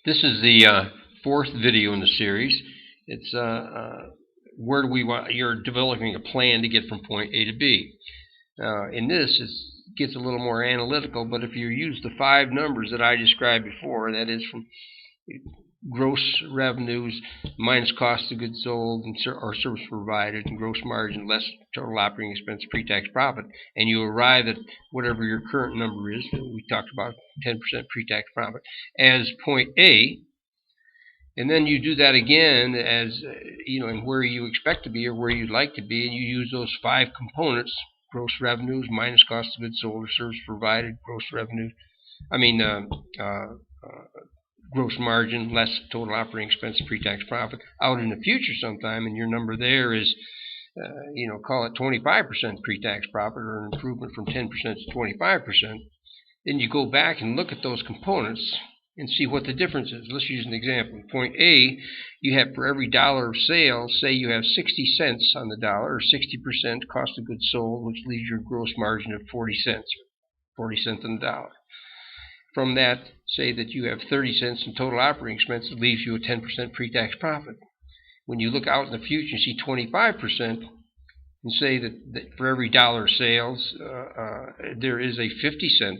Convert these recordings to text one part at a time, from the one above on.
This is the fourth video in the series. It's where do we want? You're developing a plan to get from point A to B. In this, it gets a little more analytical, but if you use the 5 numbers that I described before, that is from gross revenues minus cost of goods sold or service provided, and gross margin less total operating expense pre-tax profit, and you arrive at whatever your current number is. We talked about 10% pre-tax profit as point A, and then you do that again as and where you expect to be or where you'd like to be, and you use those 5 components: gross revenues minus cost of goods sold or service provided, gross margin less total operating expense pre-tax profit out in the future sometime, and your number there is call it 25% pre-tax profit, or an improvement from 10% to 25%. Then you go back and look at those components and see what the difference is. Let's use an example. Point A, you have for every dollar of sales, say you have 60 cents on the dollar, or 60% cost of goods sold, which leaves your gross margin of 40 cents, 40 cents on the dollar. From that, say that you have 30 cents in total operating expense, it leaves you a 10% pre-tax profit. When you look out in the future and see 25%, and say that for every dollar of sales, there is a 50 cent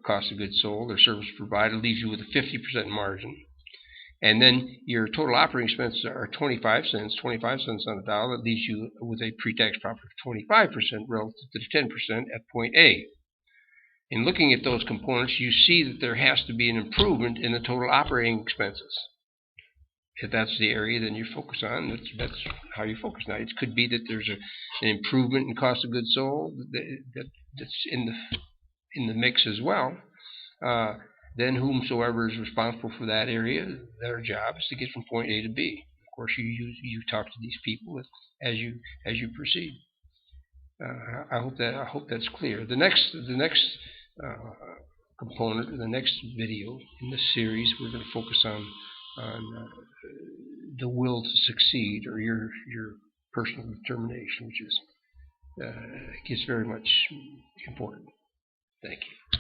cost of goods sold or service provided, leaves you with a 50% margin. And then your total operating expenses are 25 cents on the dollar, that leaves you with a pre-tax profit of 25% relative to the 10% at point A. In looking at those components, you see that there has to be an improvement in the total operating expenses. If that's the area then you focus on, that's how you focus. Now, it could be that there's an improvement in cost of goods sold that's in the mix as well. Then whomsoever is responsible for that area, their job is to get from point A to B. Of course, you talk to these people as you proceed. I hope that's clear. The next component, the next video in this series, we're going to focus on the will to succeed, or your personal determination, which is very much important. Thank you.